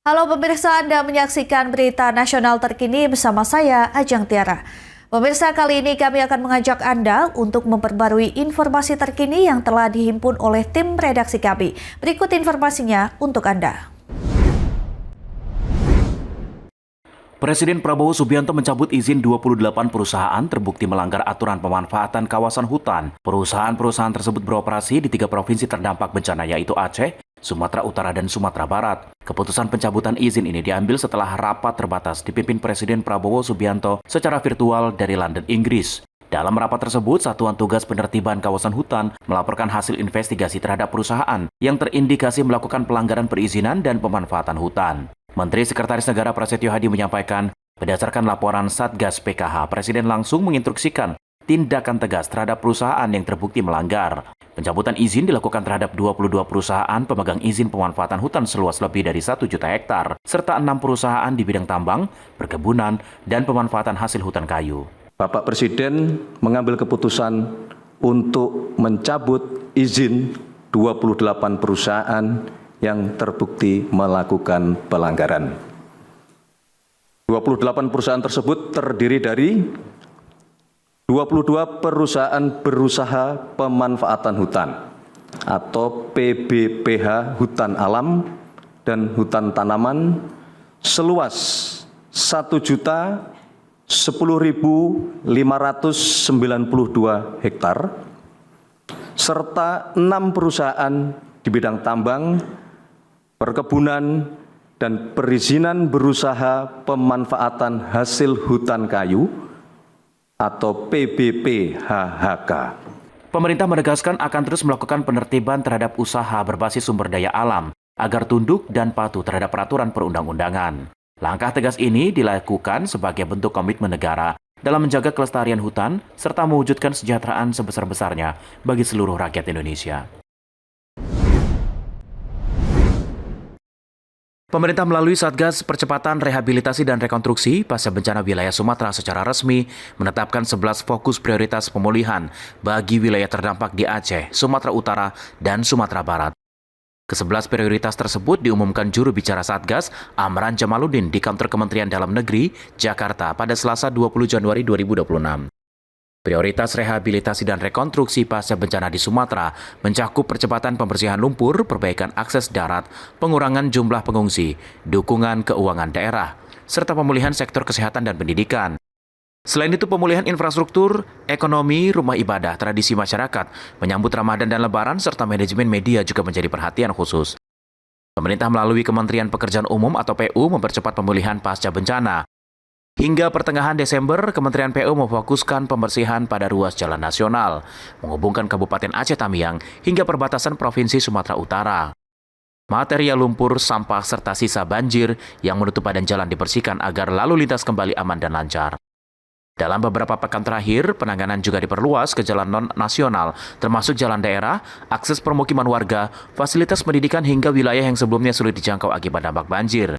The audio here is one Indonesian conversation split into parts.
Halo pemirsa, Anda menyaksikan berita nasional terkini bersama saya, Ajeng Tiara. Pemirsa, kali ini kami akan mengajak Anda untuk memperbarui informasi terkini yang telah dihimpun oleh tim redaksi kami. Berikut informasinya untuk Anda. Presiden Prabowo Subianto mencabut izin 28 perusahaan terbukti melanggar aturan pemanfaatan kawasan hutan. Perusahaan-perusahaan tersebut beroperasi di 3 provinsi terdampak bencana yaitu Aceh, Sumatera Utara, dan Sumatera Barat. Keputusan pencabutan izin ini diambil setelah rapat terbatas dipimpin Presiden Prabowo Subianto secara virtual dari London, Inggris. Dalam rapat tersebut, Satuan Tugas Penertiban Kawasan Hutan melaporkan hasil investigasi terhadap perusahaan yang terindikasi melakukan pelanggaran perizinan dan pemanfaatan hutan. Menteri Sekretaris Negara Prasetyo Hadi menyampaikan, berdasarkan laporan Satgas PKH, Presiden langsung menginstruksikan tindakan tegas terhadap perusahaan yang terbukti melanggar. Pencabutan izin dilakukan terhadap 22 perusahaan pemegang izin pemanfaatan hutan seluas lebih dari 1 juta hektar, serta 6 perusahaan di bidang tambang, perkebunan, dan pemanfaatan hasil hutan kayu. Bapak Presiden mengambil keputusan untuk mencabut izin 28 perusahaan yang terbukti melakukan pelanggaran. 28 perusahaan tersebut terdiri dari 22 perusahaan berusaha pemanfaatan hutan atau PBPH hutan alam dan hutan tanaman seluas 1.010.592 hektar serta 6 perusahaan di bidang tambang, perkebunan, dan perizinan berusaha pemanfaatan hasil hutan kayu atau PBPHHK. Pemerintah menegaskan akan terus melakukan penertiban terhadap usaha berbasis sumber daya alam agar tunduk dan patuh terhadap peraturan perundang-undangan. Langkah tegas ini dilakukan sebagai bentuk komitmen negara dalam menjaga kelestarian hutan serta mewujudkan kesejahteraan sebesar-besarnya bagi seluruh rakyat Indonesia. Pemerintah melalui Satgas Percepatan Rehabilitasi dan Rekonstruksi Pasca Bencana Wilayah Sumatera secara resmi menetapkan 11 fokus prioritas pemulihan bagi wilayah terdampak di Aceh, Sumatera Utara, dan Sumatera Barat. Ke-11 prioritas tersebut diumumkan juru bicara Satgas, Amran Jamaluddin di kantor Kementerian Dalam Negeri, Jakarta pada Selasa 20 Januari 2026. Prioritas rehabilitasi dan rekonstruksi pasca bencana di Sumatera mencakup percepatan pembersihan lumpur, perbaikan akses darat, pengurangan jumlah pengungsi, dukungan keuangan daerah, serta pemulihan sektor kesehatan dan pendidikan. Selain itu, pemulihan infrastruktur, ekonomi, rumah ibadah, tradisi masyarakat, menyambut Ramadan dan Lebaran, serta manajemen media juga menjadi perhatian khusus. Pemerintah melalui Kementerian Pekerjaan Umum atau PU mempercepat pemulihan pasca bencana. Hingga pertengahan Desember, Kementerian PU memfokuskan pembersihan pada ruas jalan nasional, menghubungkan Kabupaten Aceh Tamiang hingga perbatasan Provinsi Sumatera Utara. Material lumpur, sampah, serta sisa banjir yang menutup badan jalan dibersihkan agar lalu lintas kembali aman dan lancar. Dalam beberapa pekan terakhir, penanganan juga diperluas ke jalan non-nasional, termasuk jalan daerah, akses permukiman warga, fasilitas pendidikan hingga wilayah yang sebelumnya sulit dijangkau akibat dampak banjir.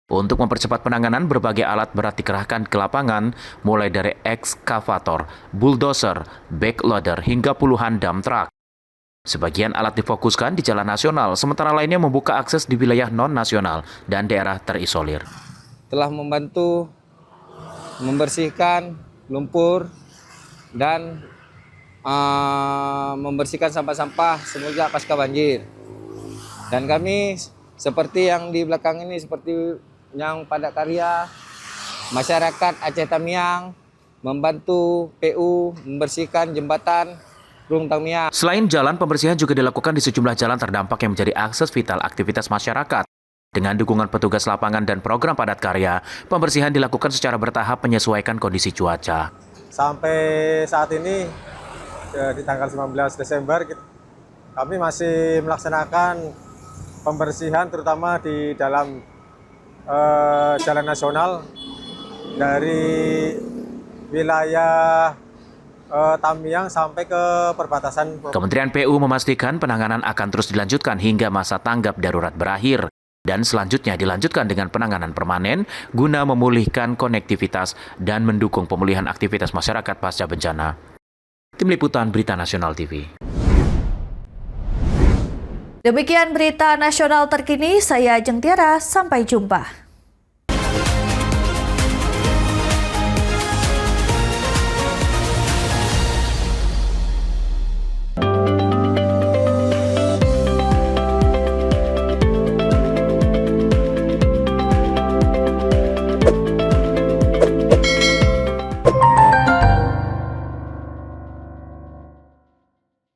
Untuk mempercepat penanganan, berbagai alat berat dikerahkan ke lapangan, mulai dari ekskavator, bulldozer, backloader, hingga puluhan dump truck. Sebagian alat difokuskan di jalan nasional, sementara lainnya membuka akses di wilayah non-nasional dan daerah terisolir. Telah membantu membersihkan lumpur dan membersihkan sampah-sampah semenjak pasca banjir. Dan kami seperti yang di belakang ini, seperti yang padat karya, masyarakat Aceh Tamiang membantu PU membersihkan jembatan Rung Tamiang. Selain jalan, pembersihan juga dilakukan di sejumlah jalan terdampak yang menjadi akses vital aktivitas masyarakat. Dengan dukungan petugas lapangan dan program padat karya, pembersihan dilakukan secara bertahap menyesuaikan kondisi cuaca. Sampai saat ini, di tanggal 19 Desember, kami masih melaksanakan pembersihan terutama di dalam jalan nasional dari wilayah Tamiang sampai ke perbatasan. Kementerian PU memastikan penanganan akan terus dilanjutkan hingga masa tanggap darurat berakhir dan selanjutnya dilanjutkan dengan penanganan permanen guna memulihkan konektivitas dan mendukung pemulihan aktivitas masyarakat pasca bencana. Tim Liputan Berita Nasional TV. Demikian berita nasional terkini, saya Ajeng Tiara, sampai jumpa.